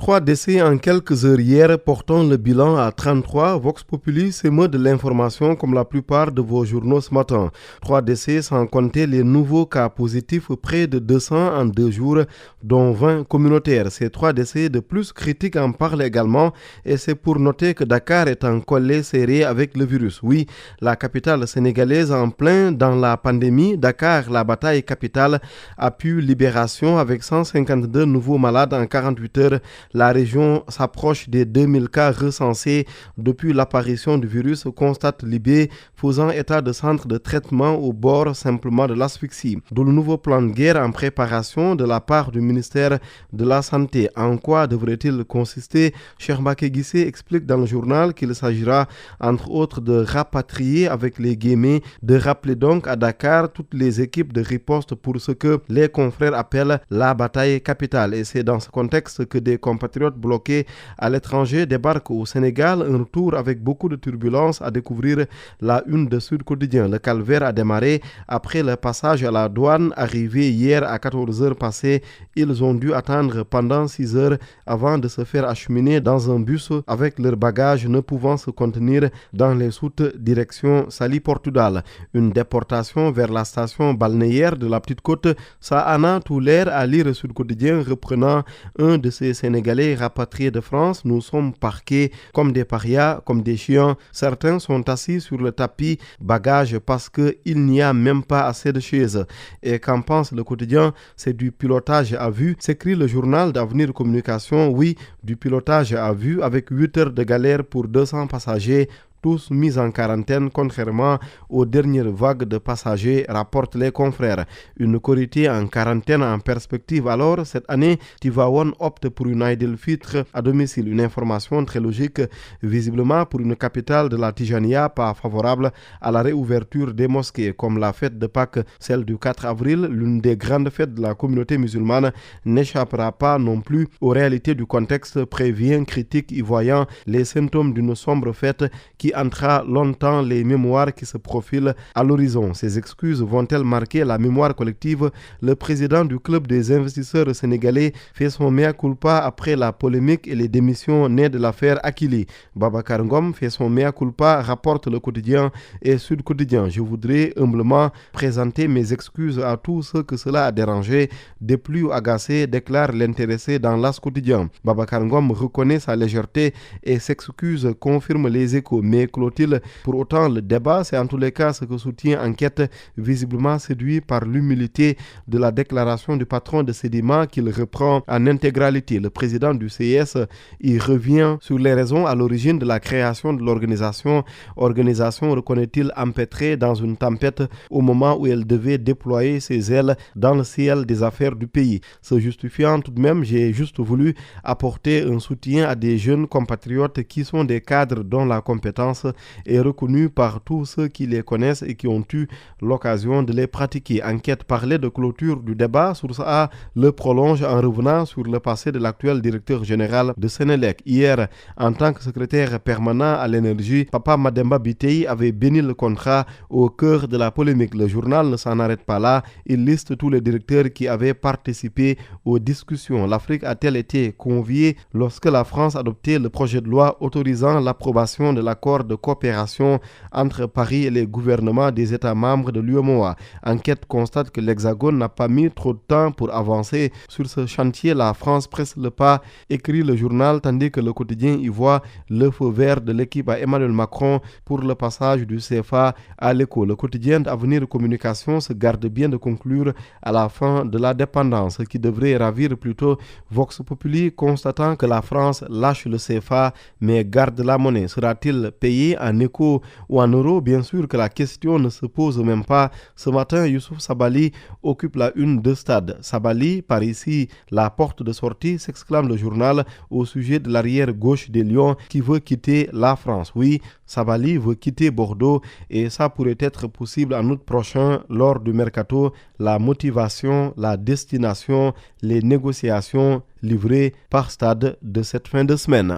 3 décès en quelques heures hier, portant le bilan à 33. Vox Populi s'émeut de l'information comme la plupart de vos journaux ce matin. 3 décès sans compter les nouveaux cas positifs, près de 200 en 2 jours, dont 20 communautaires. Ces 3 décès de plus critiques en parlent également et c'est pour noter que Dakar est en collé serré avec le virus. Oui, la capitale sénégalaise en plein dans la pandémie. Dakar, la bataille capitale, a pu libération avec 152 nouveaux malades en 48 heures. La région s'approche des 2000 cas recensés depuis l'apparition du virus, constate Libé, faisant état de centres de traitement au bord simplement de l'asphyxie. D'où le nouveau plan de guerre en préparation de la part du ministère de la Santé. En quoi devrait-il consister? Cheikh Mbacké Guissé explique dans le journal qu'il s'agira entre autres de rapatrier avec les guillemets, de rappeler donc à Dakar toutes les équipes de riposte pour ce que les confrères appellent la bataille capitale. Et c'est dans ce contexte que des compatriotes bloqués à l'étranger débarquent au Sénégal. Un retour avec beaucoup de turbulences à découvrir la une de Sud Quotidien. Le calvaire a démarré après le passage à la douane. Arrivé hier à 14 heures passées, ils ont dû attendre pendant 6 heures avant de se faire acheminer dans un bus avec leurs bagages ne pouvant se contenir dans les soutes direction Saly-Portudal. Une déportation vers la station balnéaire de la Petite Côte. Ça en a tout l'air à lire Sud Quotidien reprenant un de ces Sénégalais rapatriés de France. Nous sommes parqués comme des parias, comme des chiens. Certains sont assis sur le tapis bagages parce qu'il n'y a même pas assez de chaises. Et qu'en pense le quotidien? C'est du pilotage à vue, s'écrit le journal d'Avenir Communication. Oui, du pilotage à vue avec 8 heures de galère pour 200 passagers. Tous mis en quarantaine contrairement aux dernières vagues de passagers, rapportent les confrères. Une Korité en quarantaine en perspective. Alors, cette année, Tivaouane opte pour une Aïd el-Fitr à domicile. Une information très logique, visiblement pour une capitale de la Tijania pas favorable à la réouverture des mosquées. Comme la fête de Pâques, celle du 4 avril, l'une des grandes fêtes de la communauté musulmane, n'échappera pas non plus aux réalités du contexte, prévient critique y voyant les symptômes d'une sombre fête qui entra longtemps les mémoires qui se profilent à l'horizon. Ces excuses vont-elles marquer la mémoire collective? Le président du club des investisseurs sénégalais fait son mea culpa après la polémique et les démissions nées de l'affaire Akili. Babacar Ngom fait son mea culpa, rapporte le quotidien et Sud Quotidien. Je voudrais humblement présenter mes excuses à tous ceux que cela a dérangé, déplu ou agacé, déclare l'intéressé dans l'As quotidien. Babacar Ngom reconnaît sa légèreté et s'excuse, confirme les Échos. Mais clôt-il pour autant le débat? C'est en tous les cas ce que soutient Enquête, visiblement séduit par l'humilité de la déclaration du patron de Sedima qu'il reprend en intégralité. Le président du CIS y revient sur les raisons à l'origine de la création de l'organisation. Organisation, reconnaît-il, empêtrée dans une tempête au moment où elle devait déployer ses ailes dans le ciel des affaires du pays. Se justifiant tout de même, j'ai juste voulu apporter un soutien à des jeunes compatriotes qui sont des cadres dont la compétence est reconnue par tous ceux qui les connaissent et qui ont eu l'occasion de les pratiquer. Enquête parlait de clôture du débat. Source A le prolonge en revenant sur le passé de l'actuel directeur général de Sénélec. Hier, en tant que secrétaire permanent à l'énergie, Papa Mademba Bitèye avait béni le contrat au cœur de la polémique. Le journal ne s'en arrête pas là. Il liste tous les directeurs qui avaient participé aux discussions. L'Afrique a-t-elle été conviée lorsque la France adoptait le projet de loi autorisant l'approbation de l'accord de coopération entre Paris et les gouvernements des États membres de l'UEMOA? Enquête constate que l'Hexagone n'a pas mis trop de temps pour avancer sur ce chantier. La France presse le pas, écrit le journal, tandis que le quotidien y voit le feu vert de l'équipe à Emmanuel Macron pour le passage du CFA à l'écho. Le quotidien d'Avenir Communication se garde bien de conclure à la fin de la dépendance, qui devrait ravir plutôt Vox Populi, constatant que la France lâche le CFA mais garde la monnaie. Sera-t-il payé en éco ou en euros? Bien sûr que la question ne se pose même pas. Ce matin, Youssouf Sabaly occupe la une de Stade. Sabaly, par ici, la porte de sortie, s'exclame le journal au sujet de l'arrière gauche des Lions qui veut quitter la France. Oui, Sabaly veut quitter Bordeaux et ça pourrait être possible en août prochain lors du mercato. La motivation, la destination, les négociations livrées par Stade de cette fin de semaine.